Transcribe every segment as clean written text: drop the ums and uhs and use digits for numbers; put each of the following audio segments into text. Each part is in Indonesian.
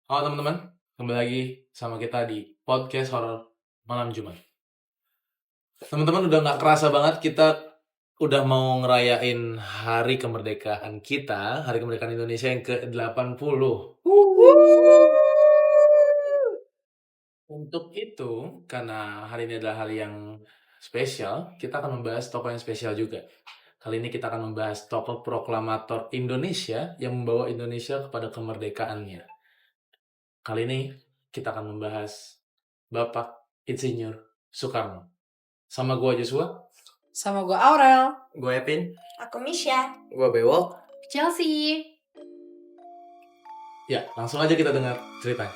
Halo teman-teman, kembali lagi sama kita di podcast horor malam Jumat. Teman-teman udah nggak kerasa banget kita udah mau ngerayain hari kemerdekaan kita, hari kemerdekaan Indonesia yang ke-80. Untuk itu, karena hari ini adalah hari yang spesial, kita akan membahas tokoh yang spesial juga. Kali ini kita akan membahas tokoh proklamator Indonesia yang membawa Indonesia kepada kemerdekaannya. Kali ini kita akan membahas Bapak Insinyur Soekarno. Sama gua Joshua. Sama gue Aurel. Gue Epin. Aku Misha. Gue Bewok. Chelsea. Ya, langsung aja kita dengar ceritanya.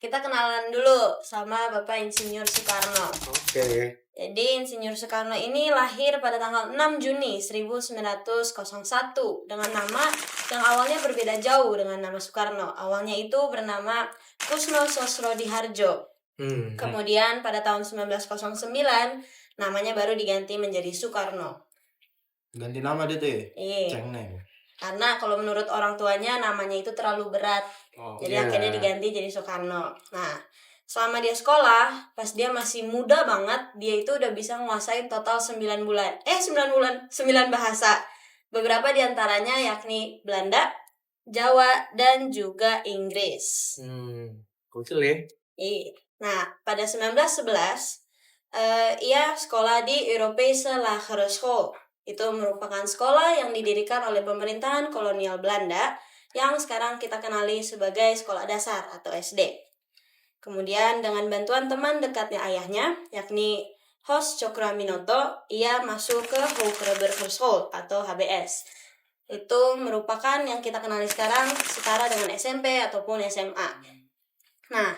Kita kenalan dulu sama Bapak Insinyur Soekarno. Oke. Jadi Insinyur Soekarno ini lahir pada tanggal 6 Juni 1901 dengan nama yang awalnya berbeda jauh dengan nama Soekarno. Awalnya itu bernama Kusno Sosrodihardjo. Kemudian pada tahun 1909 namanya baru diganti menjadi Soekarno. Ganti nama dia tuh ya? Iya. Cengneng. Karena kalau menurut orang tuanya namanya itu terlalu berat. Jadi akhirnya diganti jadi Soekarno. Nah, selama dia sekolah, pas dia masih muda banget, dia itu udah bisa nguasain total 9 bahasa. Beberapa diantaranya yakni Belanda, Jawa, dan juga Inggris. Kecil ya? Iya. Nah, pada 1911, ia sekolah di Europese Lagere School. Itu merupakan sekolah yang didirikan oleh pemerintahan kolonial Belanda yang sekarang kita kenali sebagai sekolah dasar atau SD. Kemudian dengan bantuan teman dekatnya ayahnya, yakni Hos Cokroaminoto, ia masuk ke Hoogheberger School atau HBS. Itu merupakan yang kita kenali sekarang setara dengan SMP ataupun SMA. Nah,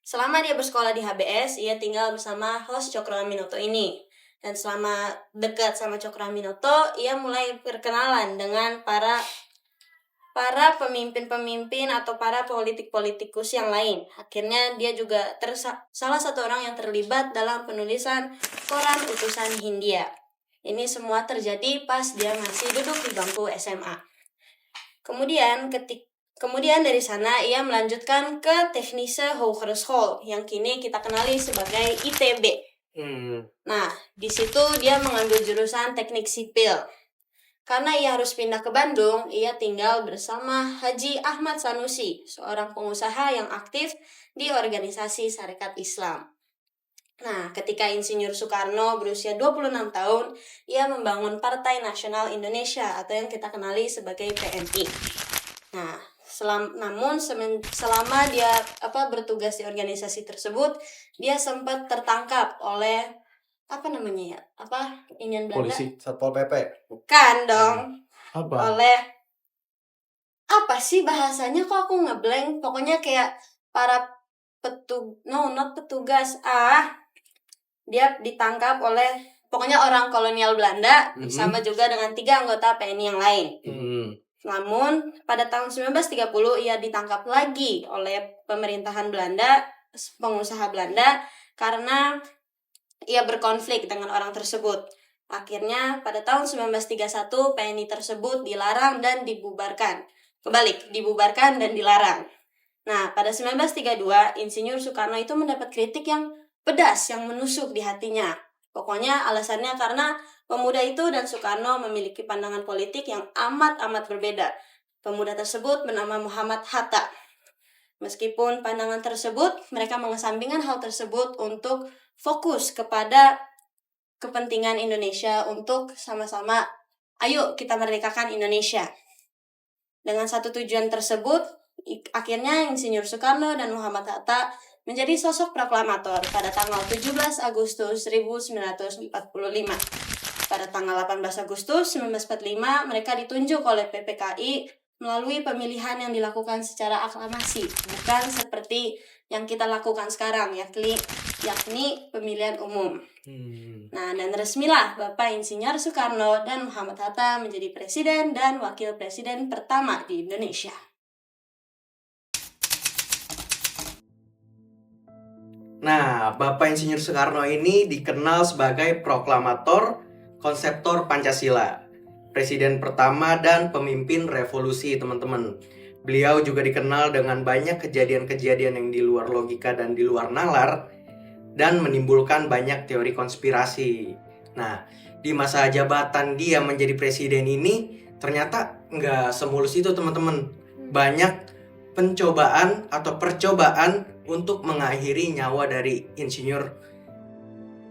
selama dia bersekolah di HBS, ia tinggal bersama Hos Cokroaminoto ini. Dan selama dekat sama Cokroaminoto, ia mulai berkenalan dengan para pemimpin-pemimpin atau para politik-politikus yang lain. Akhirnya dia juga salah satu orang yang terlibat dalam penulisan koran utusan Hindia. Ini semua terjadi pas dia masih duduk di bangku SMA. Kemudian dari sana ia melanjutkan ke Technische Hogeschool yang kini kita kenali sebagai ITB. Nah, di situ dia mengambil jurusan teknik sipil. Karena ia harus pindah ke Bandung, ia tinggal bersama Haji Ahmad Sanusi, seorang pengusaha yang aktif di organisasi Sarekat Islam. Nah, ketika Insinyur Soekarno berusia 26 tahun, ia membangun Partai Nasional Indonesia atau yang kita kenali sebagai PNI. Nah, selama dia bertugas di organisasi tersebut, dia sempat tertangkap oleh Inian Belanda? Polisi, Satpol PP. Bukan dong. Apa? Oleh apa sih bahasanya, kok aku ngeblank. Pokoknya kayak para petugas. Dia ditangkap oleh pokoknya orang kolonial Belanda bersama juga dengan 3 anggota PNI yang lain. Namun pada tahun 1930 ia ditangkap lagi oleh pemerintahan Belanda, pengusaha Belanda, karena ia berkonflik dengan orang tersebut. Akhirnya pada tahun 1931 PNI tersebut dilarang dan dibubarkan. Dibubarkan dan dilarang. Nah, pada 1932 Insinyur Soekarno itu mendapat kritik yang pedas yang menusuk di hatinya. Pokoknya alasannya karena pemuda itu dan Soekarno memiliki pandangan politik yang amat berbeda. Pemuda tersebut bernama Muhammad Hatta. Meskipun pandangan tersebut, mereka mengesampingkan hal tersebut untuk fokus kepada kepentingan Indonesia untuk sama-sama, ayo kita merdekakan Indonesia. Dengan satu tujuan tersebut, akhirnya Insinyur Soekarno dan Muhammad Hatta menjadi sosok proklamator pada tanggal 17 Agustus 1945. Pada tanggal 18 Agustus 1945, mereka ditunjuk oleh PPKI melalui pemilihan yang dilakukan secara aklamasi, bukan seperti yang kita lakukan sekarang, yakni pemilihan umum. Nah, dan resmilah Bapak Insinyur Soekarno dan Muhammad Hatta menjadi presiden dan wakil presiden pertama di Indonesia. Nah, Bapak Insinyur Soekarno ini dikenal sebagai proklamator, konseptor Pancasila, presiden pertama dan pemimpin revolusi, teman-teman. Beliau juga dikenal dengan banyak kejadian-kejadian yang di luar logika dan di luar nalar, dan menimbulkan banyak teori konspirasi. Nah, di masa jabatan dia menjadi presiden ini, ternyata nggak semulus itu, teman-teman. Banyak pencobaan atau percobaan untuk mengakhiri nyawa dari Insinyur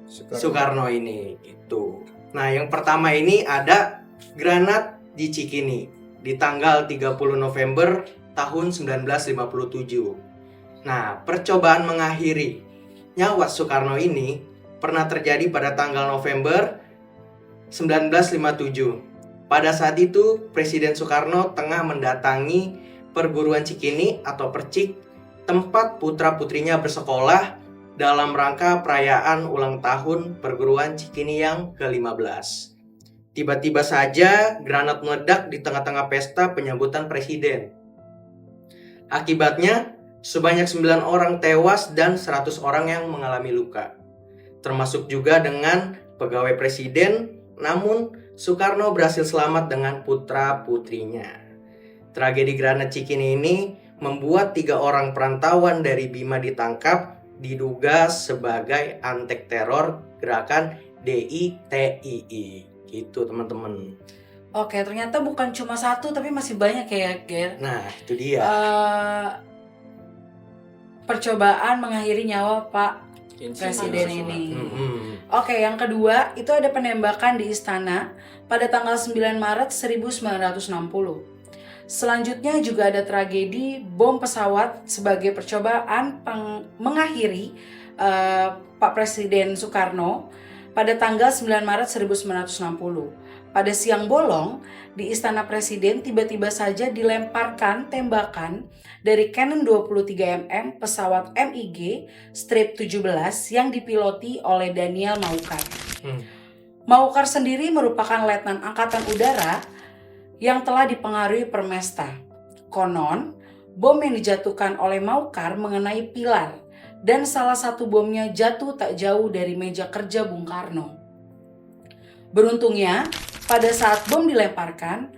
Soekarno ini gitu. Nah, yang pertama ini ada granat di Cikini di tanggal 30 November tahun 1957. Nah, percobaan mengakhiri nyawa Soekarno ini pernah terjadi pada tanggal November 1957. Pada saat itu, Presiden Soekarno tengah mendatangi perguruan Cikini atau Percik, tempat putra-putrinya bersekolah dalam rangka perayaan ulang tahun perguruan Cikini yang ke-15. Tiba-tiba saja granat meledak di tengah-tengah pesta penyambutan presiden. Akibatnya, sebanyak 9 orang tewas dan 100 orang yang mengalami luka. Termasuk juga dengan pegawai presiden, namun Soekarno berhasil selamat dengan putra-putrinya. Tragedi granat Cikini ini membuat 3 orang perantauan dari Bima ditangkap, diduga sebagai antek teror gerakan DITII. Gitu, teman-teman. Oke, ternyata bukan cuma satu tapi masih banyak ya, Ger. Nah, itu dia. Percobaan mengakhiri nyawa Pak Presiden ini. Oke, yang kedua itu ada penembakan di istana pada tanggal 9 Maret 1960. Selanjutnya juga ada tragedi bom pesawat sebagai percobaan mengakhiri Pak Presiden Soekarno pada tanggal 9 Maret 1960. Pada siang bolong, di Istana Presiden tiba-tiba saja dilemparkan tembakan dari Cannon 23mm pesawat MiG Strip 17 yang dipiloti oleh Daniel Maukar. Maukar sendiri merupakan letnan angkatan udara yang telah dipengaruhi Permesta. Konon, bom yang dijatuhkan oleh Maukar mengenai pilar dan salah satu bomnya jatuh tak jauh dari meja kerja Bung Karno. Beruntungnya, pada saat bom dilemparkan,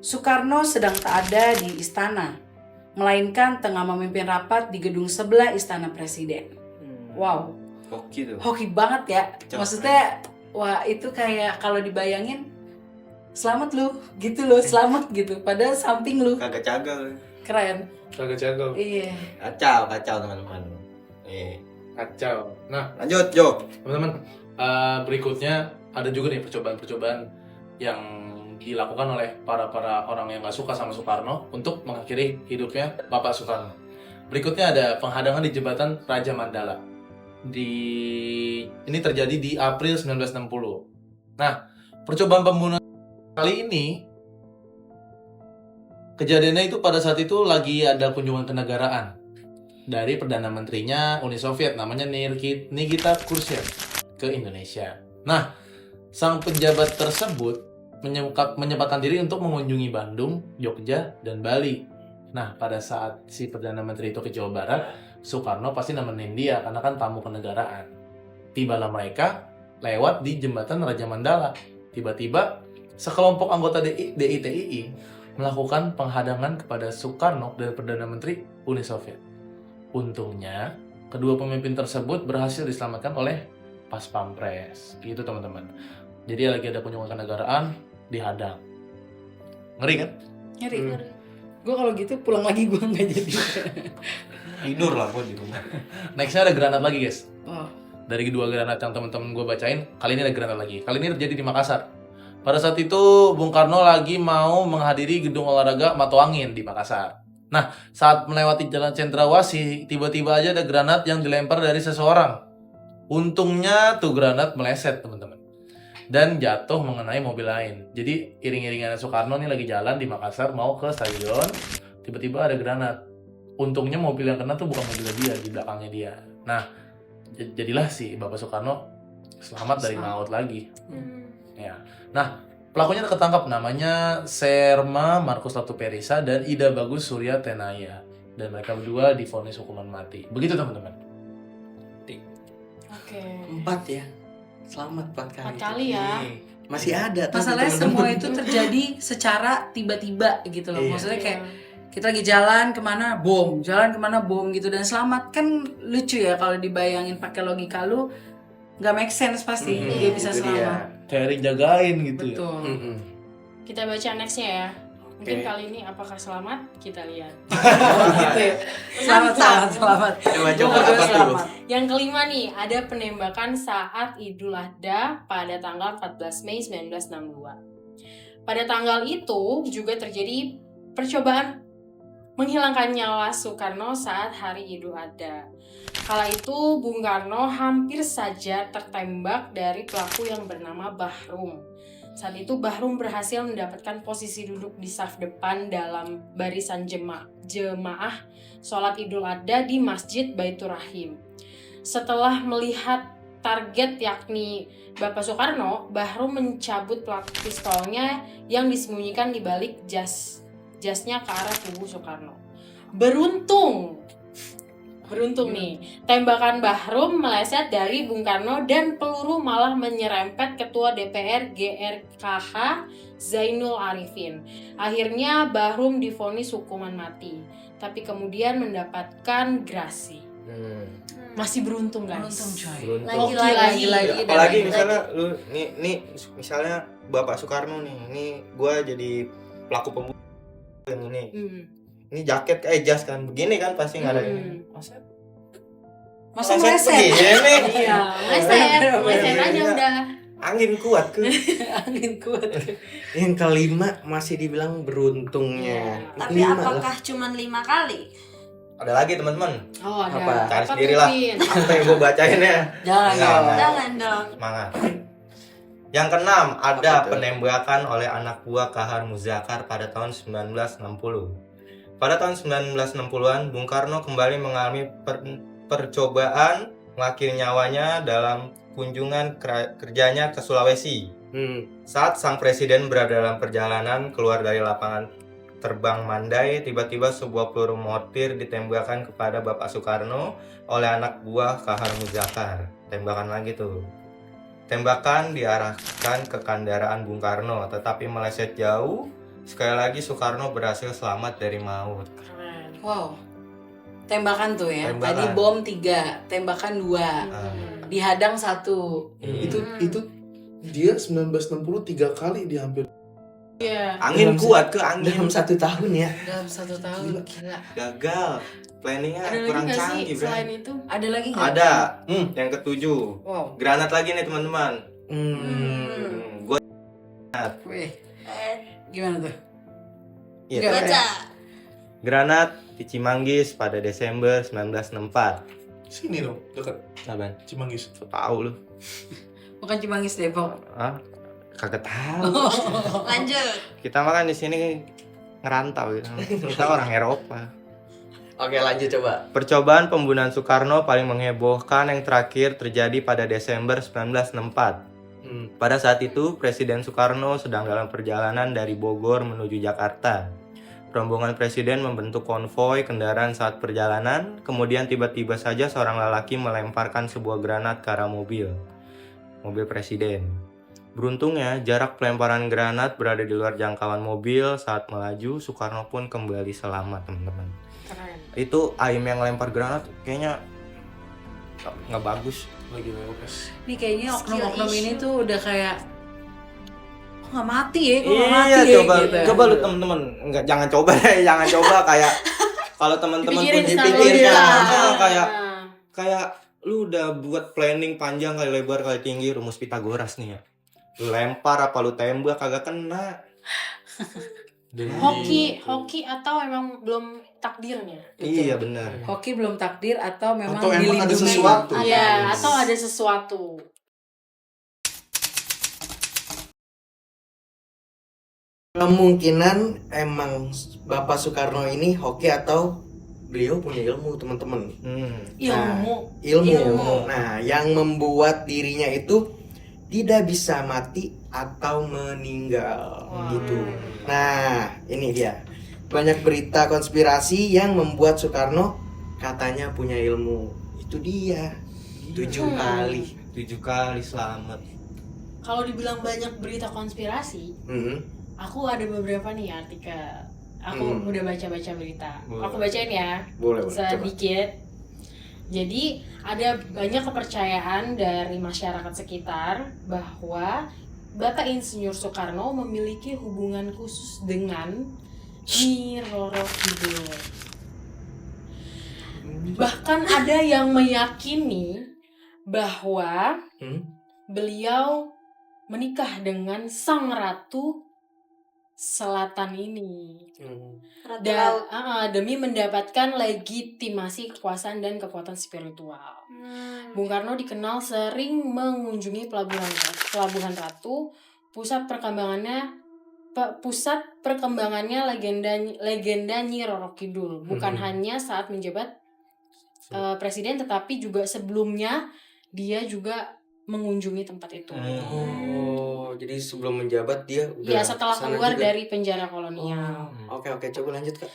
Soekarno sedang tak ada di istana, melainkan tengah memimpin rapat di gedung sebelah Istana Presiden. Wow, Hoki tuh. hoki banget ya. Maksudnya, wah itu kayak kalau dibayangin, selamat lu, gitu loh, selamat gitu. Padahal samping lu, Kagak cagal. keren. Kagak jago. Iya. Kacau teman-teman. Kacau. Nah, Lanjut, Jo. teman-teman, berikutnya ada juga nih percobaan-percobaan yang dilakukan oleh para orang yang gak suka sama Soekarno untuk mengakhiri hidupnya Bapak Soekarno. Berikutnya ada penghadangan di jembatan Raja Mandala. Ini terjadi di April 1960. Nah, percobaan pembunuhan kali ini kejadiannya itu pada saat itu lagi ada kunjungan kenegaraan dari Perdana Menterinya Uni Soviet namanya Nikita Khrushchev ke Indonesia. Nah, sang penjabat tersebut menyempatkan diri untuk mengunjungi Bandung, Jogja, dan Bali. Nah, pada saat si Perdana Menteri itu ke Jawa Barat, Soekarno pasti nemenin dia karena kan tamu kenegaraan. Tibalah mereka lewat di jembatan Raja Mandala. Tiba-tiba sekelompok anggota DITII melakukan penghadangan kepada Soekarno dan Perdana Menteri Uni Soviet. Untungnya, kedua pemimpin tersebut berhasil diselamatkan oleh Pas Pampres. Gitu, teman-teman. Jadi lagi ada kunjungan kenegaraan, dihadang. Ngeri kan? Ngeri. Gue kalau gitu pulang lagi gue nggak jadi. Tidur lah gue di rumah. Nextnya ada granat lagi, guys. Oh. Dari kedua granat yang teman-teman gue bacain, kali ini ada granat lagi. Kali ini terjadi di Makassar. Pada saat itu, Bung Karno lagi mau menghadiri gedung olahraga Matoangin di Makassar. Nah, saat melewati Jalan Cendrawasih, tiba-tiba aja ada granat yang dilempar dari seseorang. Untungnya tuh granat meleset, teman-teman, dan jatuh mengenai mobil lain. Jadi iring-iringan Soekarno nih lagi jalan di Makassar mau ke stadion, tiba-tiba ada granat. Untungnya mobil yang kena tuh bukan mobil dia, di belakangnya dia. Nah, jadilah si Bapak Soekarno selamat dari maut lagi. Ya. Nah, pelakunya ketangkap, namanya Serma Markus Latuperisa dan Ida Bagus Surya Tenaya, dan mereka berdua divonis hukuman mati. Begitu, teman-teman. Oke. 4 ya. Selamat 4 kali. 4 kali ya. Masih ada tuh Masalahnya teman-teman. semua itu terjadi secara tiba-tiba gitu loh. Iya. Maksudnya kayak kita lagi jalan kemana bom gitu dan selamat. Kan lucu ya kalau dibayangin pakai logika lu, nggak make sense pasti dia bisa itu dia. selamat. Kayak dijagain gitu ya. Betul. Kita baca nextnya ya. Mungkin Oke. kali ini apakah selamat? Kita lihat. Gitu ya. Selamat. Coba Nomor apa dua, tuh? selamat. Yang kelima nih, ada penembakan saat Idul Adha pada tanggal 14 Mei 1962. Pada tanggal itu juga terjadi percobaan menghilangkan nyawa Soekarno saat hari Idul Adha. Kala itu Bung Karno hampir saja tertembak dari pelaku yang bernama Bahrum. Saat itu Bahrum berhasil mendapatkan posisi duduk di saf depan dalam barisan jemaah sholat Idul Adha di Masjid Baitur Rahim. Setelah melihat target yakni Bapak Soekarno, Bahrum mencabut pelaku pistolnya yang disembunyikan di balik jasnya ke arah tubuh Soekarno. Beruntung nih, tembakan Bahrum meleset dari Bung Karno dan peluru malah menyerempet Ketua DPR GRKH Zainul Arifin. Akhirnya Bahrum divonis hukuman mati, tapi kemudian mendapatkan grasi. Masih beruntung guys. Beruntung coy. Lagi-lagi. Lagi-lagi. Ya, apalagi misalnya lu nih misalnya Bapak Soekarno nih, gua jadi pelaku pembunuhan ini. Ini jaket jas kan begini kan pasti nggak ada ini. Masa meleset? Begini. Iya, meleset aja udah. Angin kuat ke. Angin kuat. Yang kelima masih dibilang beruntungnya. Tapi Lima loh. apakah cuma 5 kali? Ada lagi teman-teman. Oh, ada. Apa? Cari Apa sendiri tuh, lah. Vin? Apa yang gue bacain ya? Jangan. Jangan dong. Semangat. Yang keenam, ada Apa tuh? penembakan oleh anak buah Kahar Muzakar pada tahun 1960. Pada tahun 1960-an, Bung Karno kembali mengalami percobaan mengakhiri nyawanya dalam kunjungan kerjanya ke Sulawesi. Saat sang presiden berada dalam perjalanan keluar dari lapangan terbang Mandai, tiba-tiba sebuah peluru mortir ditembakkan kepada Bapak Soekarno oleh anak buah Kahar Muzakar. Tembakan lagi tuh. Tembakan diarahkan ke kendaraan Bung Karno, tetapi meleset jauh. Sekali lagi Soekarno berhasil selamat dari maut. Keren. Wow. Tembakan tuh ya. Tembakan. Tadi bom 3, tembakan 2. Dihadang 1. Itu dia 1960 3 kali dia hampir. Iya. Angin Dalam kuat ke angin. Dalam 1 tahun ya. Dalam 1 tahun. Gila. Gagal. Planningnya Ada lagi kurang nggak sih canggih, Bray. selain itu? Ada lagi nggak? Ada. Yang ketujuh. Wow. Granat lagi nih teman-teman. Gue Wih, Eh, gimana tuh? Iya. Nggak ada. baca. Granat di Cimanggis pada Desember 1964. Sini dong, dekat Apaan? Cimanggis. Tahu lu? Bukan Cimanggis Depok. Hah? Kagak tahu. Lanjut. Kita makan di sini ngerantau gitu. Kita orang Eropa. Oke, lanjut coba. Percobaan pembunuhan Soekarno paling menghebohkan yang terakhir terjadi pada Desember 1964. Pada saat itu, Presiden Soekarno sedang dalam perjalanan dari Bogor menuju Jakarta. Rombongan Presiden membentuk konvoi kendaraan saat perjalanan, kemudian tiba-tiba saja seorang lelaki melemparkan sebuah granat ke arah mobil Presiden. Beruntungnya, jarak pelemparan granat berada di luar jangkauan mobil. Saat melaju, Soekarno pun kembali selamat, teman-teman. Keren. Itu Aim yang lempar granat kayaknya nggak bagus. Lagi lewes. Ini kayaknya Skill oknum-oknum issue. ini tuh udah kayak kok nggak mati ya? Kok nggak mati Iya, ya? coba Gitu. coba lu temen-temen nggak jangan coba deh, jangan coba kayak kalau teman-teman pun Dipikirin sekali. dipikirkan Iya. kayak lu udah buat planning panjang kali lebar kali tinggi rumus Pitagoras nih ya. Lu lempar apa lu tembak kagak kena. Hoki atau emang belum takdirnya? Iya benar. Hoki belum takdir atau memang Atau emang ada dilindungi. sesuatu. Iya, atau ada sesuatu. Kemungkinan emang Bapak Soekarno ini hoki atau beliau punya ilmu, teman-teman. Ilmu. Ilmu. Nah, yang membuat dirinya itu tidak bisa mati atau meninggal gitu. Nah, ini dia. Banyak berita konspirasi yang membuat Soekarno katanya punya ilmu. Itu dia. 7 kali. 7 kali selamat. Kalau dibilang banyak berita konspirasi, Mhm. aku ada beberapa nih artikel. Aku udah baca-baca berita. Boleh. Aku bacain ya. Boleh, coba. Sedikit. Jadi ada banyak kepercayaan dari masyarakat sekitar bahwa Bapak Insinyur Soekarno memiliki hubungan khusus dengan Nyi Roro Kidul. Bahkan ada yang meyakini bahwa beliau menikah dengan sang ratu selatan ini. Ratu Dan Laut. demi mendapatkan legitimasi kekuasaan dan kekuatan spiritual. Bung Karno dikenal sering mengunjungi Pelabuhan Ratu, pusat perkembangannya legenda Nyi Roro Kidul. Bukan hanya saat menjabat presiden, tetapi juga sebelumnya dia juga mengunjungi tempat itu. Oh, jadi sebelum menjabat dia udah Ya, setelah kesana keluar juga? dari penjara kolonial. Oke, coba lanjut, Kak.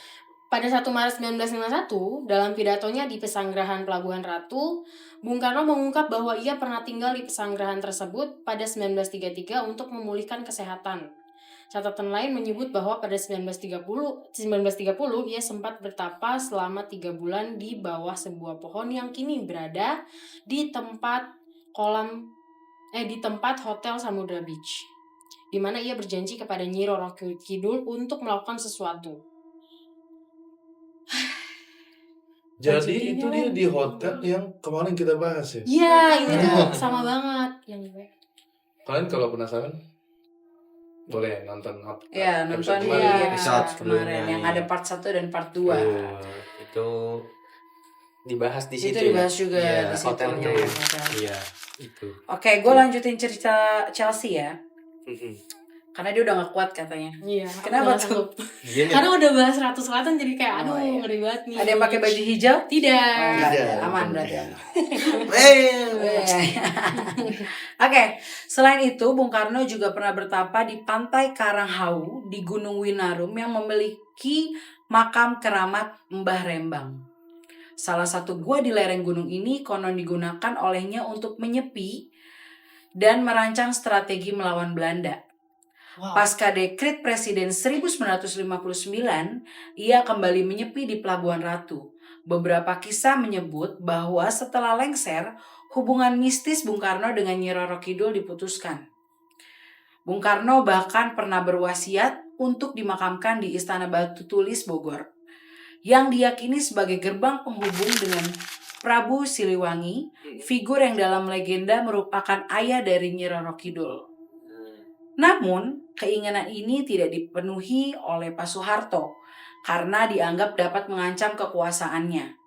Pada 1 Maret 1951, dalam pidatonya di Pesanggerahan Pelabuhan Ratu, Bung Karno mengungkap bahwa ia pernah tinggal di pesanggerahan tersebut pada 1933 untuk memulihkan kesehatan. Catatan lain menyebut bahwa pada 1930 ia sempat bertapa selama 3 bulan di bawah sebuah pohon yang kini berada di tempat Hotel Samudra Beach, di mana ia berjanji kepada Nyi Roro Kidul untuk melakukan sesuatu. Jadi itu dia di hotel yang kemarin kita bahas ya. Iya, ini tuh sama banget yang gue. Kalian kalau penasaran boleh nonton Ya, episode nonton kemarin. di Episode episode sebelumnya, kemarin yang iya. ada part 1 dan part 2. Itu Dibahas di situ Itu dibahas juga Iya, di situ. hotelnya ya. ya. Iya, itu. Oke, gue lanjutin cerita Chelsea ya. Mhm. Karena dia udah gak kuat katanya. Iya. Kenapa aku tuh? sanggup. Gini. Karena udah bahas Ratu Selatan jadi kayak aduh Oh, iya. ngeri banget nih. Ada yang pakai baju hijau? Tidak. Oh, enggak Tidak. ada. Aman berarti. Eh, Oke, selain itu Bung Karno juga pernah bertapa di pantai Karanghau di Gunung Winarum yang memiliki makam keramat Mbah Rembang. Salah satu gua di lereng gunung ini konon digunakan olehnya untuk menyepi dan merancang strategi melawan Belanda. Wow. Pasca dekret Presiden 1959, ia kembali menyepi di Pelabuhan Ratu. Beberapa kisah menyebut bahwa setelah lengser, hubungan mistis Bung Karno dengan Nyi Roro Kidul diputuskan. Bung Karno bahkan pernah berwasiat untuk dimakamkan di Istana Batu Tulis Bogor, yang diyakini sebagai gerbang penghubung dengan Prabu Siliwangi, figur yang dalam legenda merupakan ayah dari Nyi Roro Kidul. Namun, keinginan ini tidak dipenuhi oleh Pak Soeharto karena dianggap dapat mengancam kekuasaannya.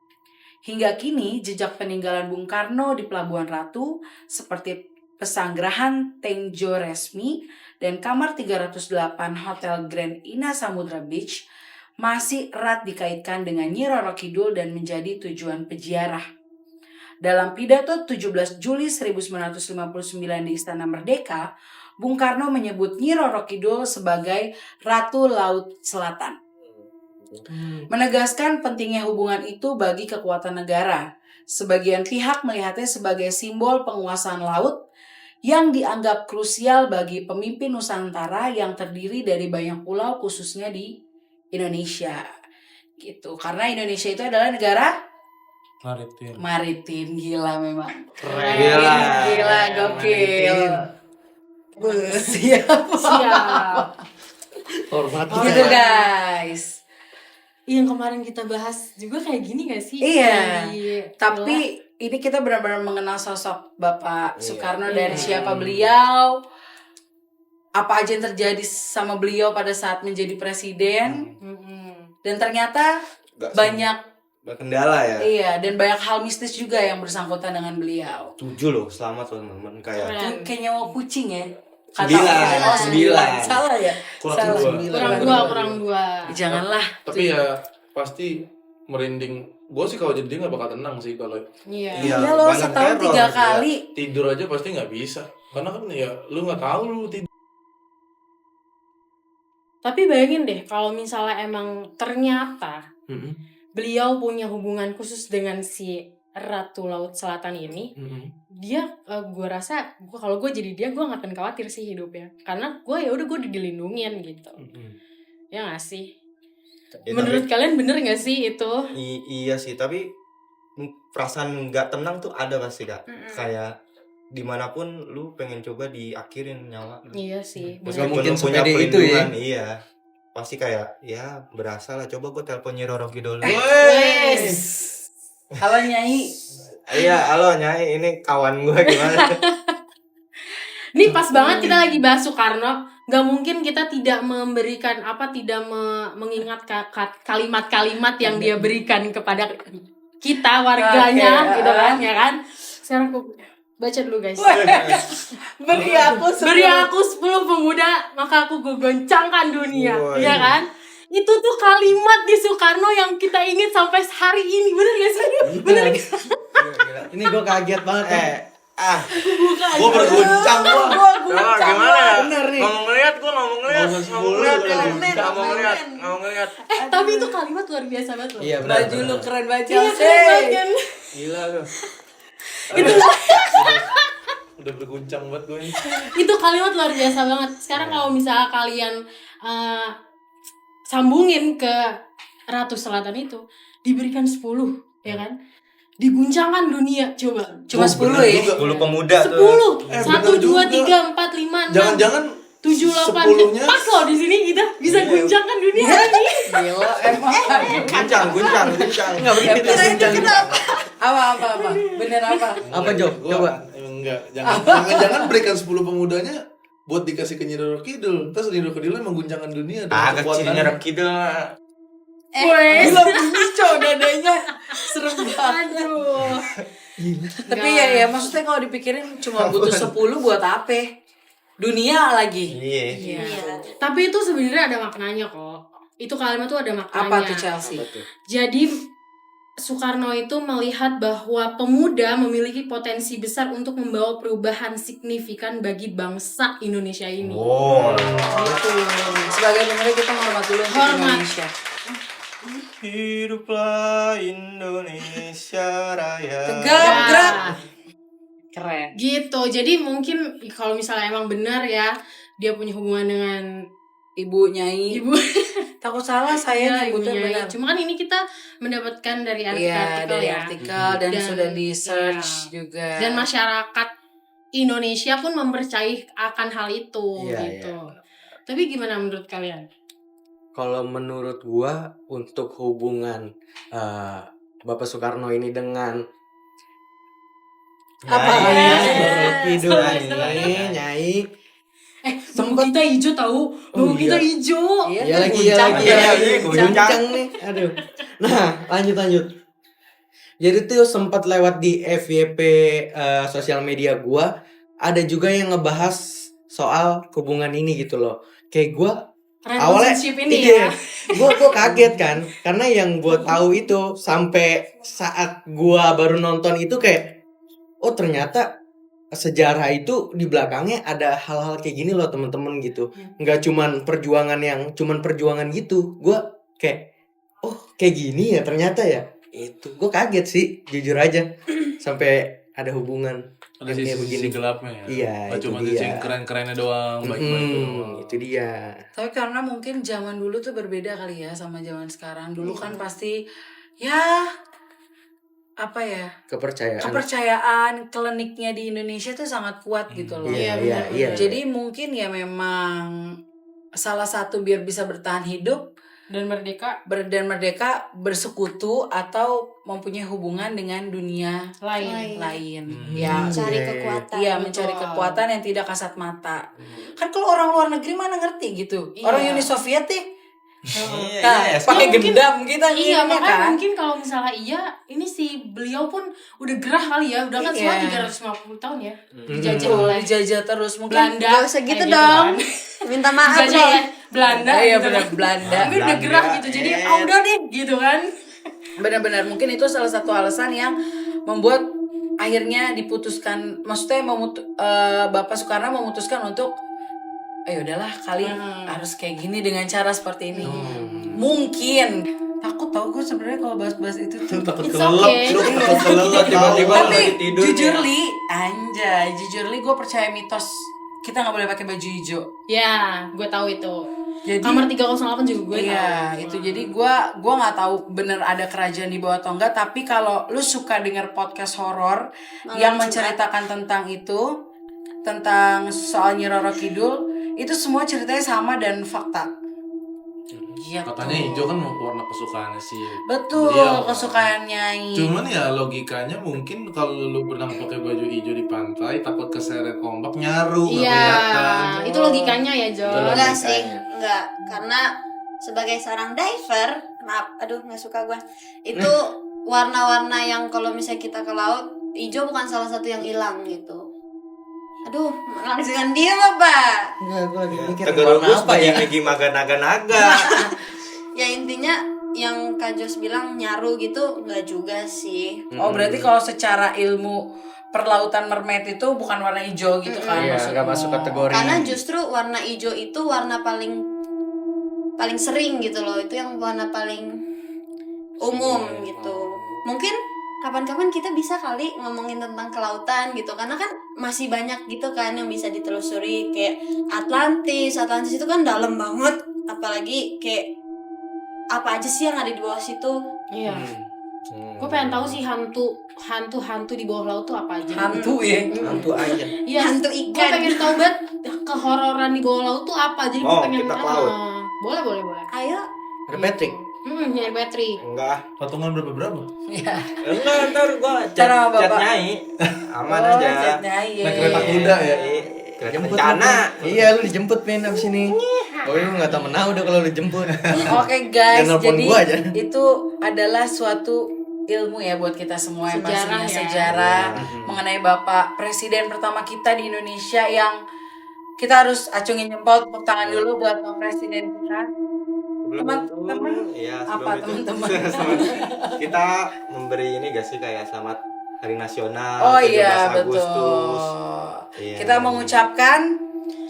Hingga kini, jejak peninggalan Bung Karno di Pelabuhan Ratu seperti Pesanggerahan Tenjo Resmi dan Kamar 308 Hotel Grand Ina Samudra Beach masih erat dikaitkan dengan Nyi Roro Kidul dan menjadi tujuan peziarah. Dalam pidato 17 Juli 1959 di Istana Merdeka, Bung Karno menyebut Nyi Roro Kidul sebagai Ratu Laut Selatan. Menegaskan pentingnya hubungan itu bagi kekuatan negara. Sebagian pihak melihatnya sebagai simbol penguasaan laut yang dianggap krusial bagi pemimpin Nusantara yang terdiri dari banyak pulau khususnya di Indonesia. Gitu. Karena Indonesia itu adalah negara maritim. Gila memang. Gila gokil. Siap. Hormat Gitu guys. Yang kemarin kita bahas juga kayak gini gak sih? Iya. Yang Tapi ini kita benar-benar mengenal sosok Bapak Soekarno Iya. dari siapa beliau, apa aja yang terjadi sama beliau pada saat menjadi presiden, dan ternyata banyak berkendala ya. iya dan banyak hal mistis juga yang bersangkutan dengan beliau. 7 loh, selamat teman-teman kayak. Keren. Kayak nyawa kucing ya. 9. Oh, 9. Salah ya? Kurang Salah. dua. kurang dua. Janganlah. Tapi ya pasti merinding. Gue sih kalau jadi dia nggak bakal tenang sih kalau Iya. Iya, Iya loh, banyak setahun teror 3 juga. kali. tidur aja pasti nggak bisa. Karena kan ya lu nggak tahu lu tidur. Tapi bayangin deh kalau misalnya emang ternyata beliau punya hubungan khusus dengan si Ratu Laut Selatan ini, dia gue rasa kalau gue jadi dia, gue gak akan khawatir sih hidupnya, karena gue ya udah gue dilindungin gitu. Ya nggak sih? Ya, Menurut kalian bener nggak sih itu? Iya sih, tapi perasaan nggak tenang tuh ada pasti Kak. Kayak dimanapun lu pengen coba diakhirin nyawa. Iya sih. Nggak Meskipun mungkin lu punya sepede itu ya. pelindungan, iya. Pasti kayak ya berasa lah. Coba gue telepon Nyi Roro Kidul. Wes. Halo Nyai. Iya, halo Nyai, ini kawan gue gimana? Ini pas banget kita lagi bahas Soekarno. Gak mungkin kita tidak memberikan mengingat kalimat-kalimat yang dia berikan kepada kita warganya, Oke, gitu kan, ya kan? Sekarang aku baca dulu guys. Beri aku 10 pemuda, maka aku goncangkan dunia, Wah, ya kan? Itu tuh kalimat di Soekarno yang kita ingat sampai hari ini, bener gak sih? Bener gak? Ini gue kaget banget. Gue berguncang gue. Gimana ya? Bener nih. Ngomong ngeliat. Tapi itu kalimat luar biasa banget loh. Iya benar. Baju lu keren banget. Iya, keren banget kan? Gila lu. Udah berguncang banget gue. Itu kalimat luar biasa banget. Sekarang kalau misalnya kalian sambungin ke Ratu Selatan itu, diberikan 10, ya kan? Diguncangkan dunia, coba. Cuma 10 ya. 10 pemuda tuh. 10. 1 2 3 4 5 6. Jangan-jangan 7 8. 10-nya Pas loh di sini kita bisa guncangkan dunia ini. Gila emang. Guncang. Enggak begitu. Apa? Bener apa? Apa Jo? Coba. Enggak, jangan berikan 10 pemudanya buat dikasih ke Nyi Roro Kidul. Terus Nyi Roro Kidul emang guncangkan dunia dengan Kecilnya kekuatan. Rekidul. Wes. Gila bunyi cowok dadanya. Serem banget. Aduh. Tapi ya maksudnya kalau dipikirin cuma butuh 10 buat apa? Dunia lagi. Iya. Iya. Tapi itu sebenarnya ada maknanya kok. Itu kalimat tuh ada maknanya. Apa tuh Chelsea? Jadi Soekarno itu melihat bahwa pemuda memiliki potensi besar untuk membawa perubahan signifikan bagi bangsa Indonesia ini. Wow. Gitu. Sebagai pemuda kita menghormat dulu untuk Hormat. Indonesia. Hiduplah Indonesia Raya. Tegak, Ya. gerak. Keren. Gitu. Jadi mungkin kalau misalnya emang benar ya dia punya hubungan dengan Ibu Nyai. ibu Takut salah saya nyebutnya ibunya. benar. Cuma kan ini kita mendapatkan dari Iya, artikel dari ya. artikel dan sudah di search juga. Dan masyarakat Indonesia pun mempercayai akan hal itu Iya, gitu. Tapi gimana menurut kalian? Kalau menurut gua untuk hubungan Bapak Soekarno ini dengan Apa? Kidul Sama-sama. Nyai. Bau kita hijau tahu, bau kita hijau. Iya, Iya lagi. Guncang. Guncang nih. Aduh. Nah, lanjut. Jadi tuh sempat lewat di FYP sosial media gua, ada juga yang ngebahas soal hubungan ini gitu loh. Kayak gua awalnya Relationship ini iya, ya. gua kaget kan, karena yang gua tahu itu sampai saat gua baru nonton itu kayak, oh ternyata sejarah itu di belakangnya ada hal-hal kayak gini loh temen-temen gitu. Nggak cuman perjuangan gitu. Gua kayak, oh kayak gini ya ternyata ya. Itu gua kaget sih, jujur aja. Sampai ada hubungan Ada yang kayak sisi gelapnya ya. Iya, Nggak itu cuma dia. sisi yang keren-kerennya doang, baik-baik doang. Itu dia. Tapi karena mungkin zaman dulu tuh berbeda kali ya sama zaman sekarang. Dulu kan pasti ya apa ya? Kepercayaan kliniknya di Indonesia tuh sangat kuat gitu loh. Iya, benar, iya. benar. Jadi mungkin ya memang salah satu biar bisa bertahan hidup Dan merdeka dan merdeka bersekutu atau mempunyai hubungan dengan dunia lain. lain. Ya, Mencari Iya. kekuatan. iya mencari kekuatan yang tidak kasat mata. Kan kalau orang luar negeri mana ngerti gitu. Iya. Orang Uni Soviet nih Iya. pakai Ya, mungkin- gendam kita Iya, ngirimnya makanya kan. mungkin kalau misalnya ini si beliau pun udah gerah kali ya, udah kan Iya. semua 350 tahun ya dijajah Tuh, oleh dijajah terus mungkin Belanda. Gak usah gitu kayak dong. kan. Minta maaf Dijajah nih. oleh Belanda. Iya gitu benar kan. Belanda. Tapi udah gerah gitu, jadi udah deh gitu kan. Benar-benar mungkin itu salah satu alasan yang membuat akhirnya diputuskan, maksudnya Bapak Soekarno memutuskan untuk udahlah kali harus kayak gini dengan cara seperti ini. Mungkin takut tau gue sebenarnya kalau bahas-bahas itu tuh. Takut It's kelelep. okay. Lu takut kelelep tiba-tiba lu Tapi lagi tidur. jujur li, anjay, jujur li gue percaya mitos kita nggak boleh pakai baju hijau. Ya, gue tahu itu. Jadi Kamar 308 juga gue tahu. iya, itu jadi gua nggak tahu bener ada kerajaan di bawah atau enggak, tapi kalau lu suka denger podcast horor yang menceritakan tentang itu, tentang soal Nyi Roro Kidul, itu semua ceritanya sama dan fakta. Gitu. Katanya hijau kan warna kesukaannya sih. Betul, Beliau. kesukaan Nyai. Cuman ya logikanya mungkin kalau lu pernah pakai baju hijau di pantai takut keseret ombak nyaru nggak Iya, kelihatan. itu logikanya ya, Jo. Betul. Enggak sih, enggak. Karena sebagai seorang diver, nggak suka gua. Itu warna-warna yang kalau misalnya kita ke laut, hijau bukan salah satu yang hilang gitu. Aduh, langsung dia Pak. Enggak, gue lagi mikir Tegeru warna Gus apa ya? Megi maga naga-naga. Ya intinya yang Kak Jos bilang nyaru gitu enggak juga sih. Oh, berarti kalau secara ilmu perlautan mermaid itu bukan warna hijau gitu kan? Iya, maksudmu? nggak masuk kategori. Karena justru warna hijau itu warna paling sering gitu loh. Itu yang warna paling umum gitu. Mungkin kapan-kapan kita bisa kali ngomongin tentang kelautan gitu. Karena kan masih banyak gitu kan yang bisa ditelusuri. Kayak Atlantis itu kan dalam banget. Apalagi kayak apa aja sih yang ada di bawah situ. Iya. Gue pengen tahu sih hantu di bawah laut tuh apa aja. Hantu ya. Hantu air. Iya. Hantu Gue ikan. pengen tahu banget kehororan di bawah laut tuh apa. Jadi gue Oh, pengen kita ke laut. Boleh. Ayo. Ada Patrick. Nyari battery. Enggak. Patungan berapa? Iya. Enggak, ntar gua Cara chat Bapak. Nyai. Aman Oh, aja. chat Nyai. Naik kereta kuda ya. Kereta Jemput kencana. lu. Iya, lu dijemput Min abis ini. Oh, lu nggak tahu menau udah kalau lu jemput. Oke guys, Jangan nelpon jadi gua aja. itu adalah suatu ilmu ya buat kita semua yang Sejarah pastinya ya. sejarah mengenai Bapak Presiden pertama kita di Indonesia yang kita harus acungin jempol, tepuk tangan dulu buat Pak Presiden kita. Teman-teman, Iya, apa sebelum itu, teman-teman? kita memberi ini gak sih kayak selamat Hari Nasional Oh 17 iya, Agustus. betul. Iya. Kita mengucapkan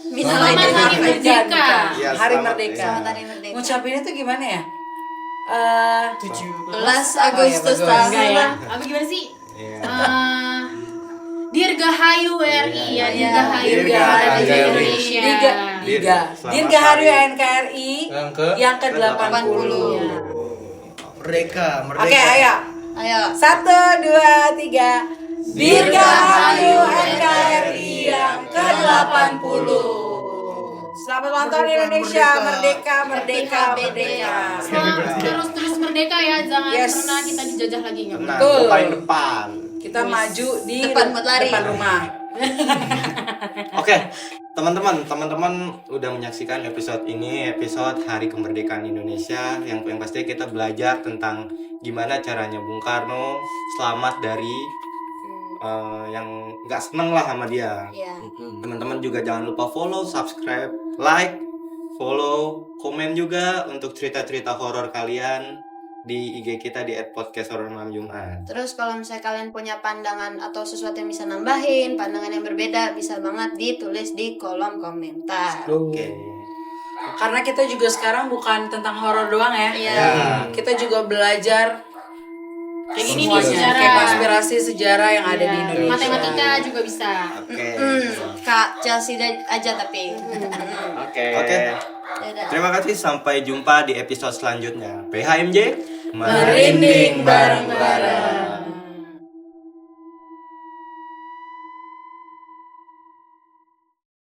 Selamat Hari Merdeka. Iya, Hari selamat, Merdeka. Selamat Hari Merdeka. Ngucapinnya tuh gimana ya? 17 Oh, iya, Agustus bagus. tahun Enggak ya? Apa gimana sih? Iya. Dirgahayu RI ya, Dirgahayu Dirgahayu Indonesia. Selamat Dirgahayu hari. NKRI Yang ke yang ke-80. Merdeka, merdeka. Oke, ayo. Ayo. 1, 2, 3. Dirgahayu NKRI yang ke-80. Selamat ulang tahun Indonesia, merdeka, merdeka, merdeka. Terus merdeka ya, jangan Yes. pernah kita dijajah lagi nggak? Nah, Betul. gua paling depan. Kita maju di Depan buat lari. depan rumah. Oke, teman-teman udah menyaksikan episode ini, episode Hari Kemerdekaan Indonesia yang pasti kita belajar tentang gimana caranya Bung Karno selamat dari yang nggak seneng lah sama dia. Iya. Teman-teman juga jangan lupa follow, subscribe, like, follow, komen juga untuk cerita-cerita horor kalian di IG kita di @podcasthorormalamjumat. Terus kalau misalnya kalian punya pandangan atau sesuatu yang bisa nambahin, pandangan yang berbeda, bisa banget ditulis di kolom komentar. Oke. Karena kita juga sekarang bukan tentang horor doang ya. Iya. Kita juga belajar Kayak gini nih semuanya, sejarah. kayak konspirasi sejarah yang ada di Iya. Indonesia. Matematika juga bisa. Oke. Kak Chelsea aja tapi. Oke. Dadah. Terima kasih, sampai jumpa di episode selanjutnya. PHMJ Merinding bareng-bareng.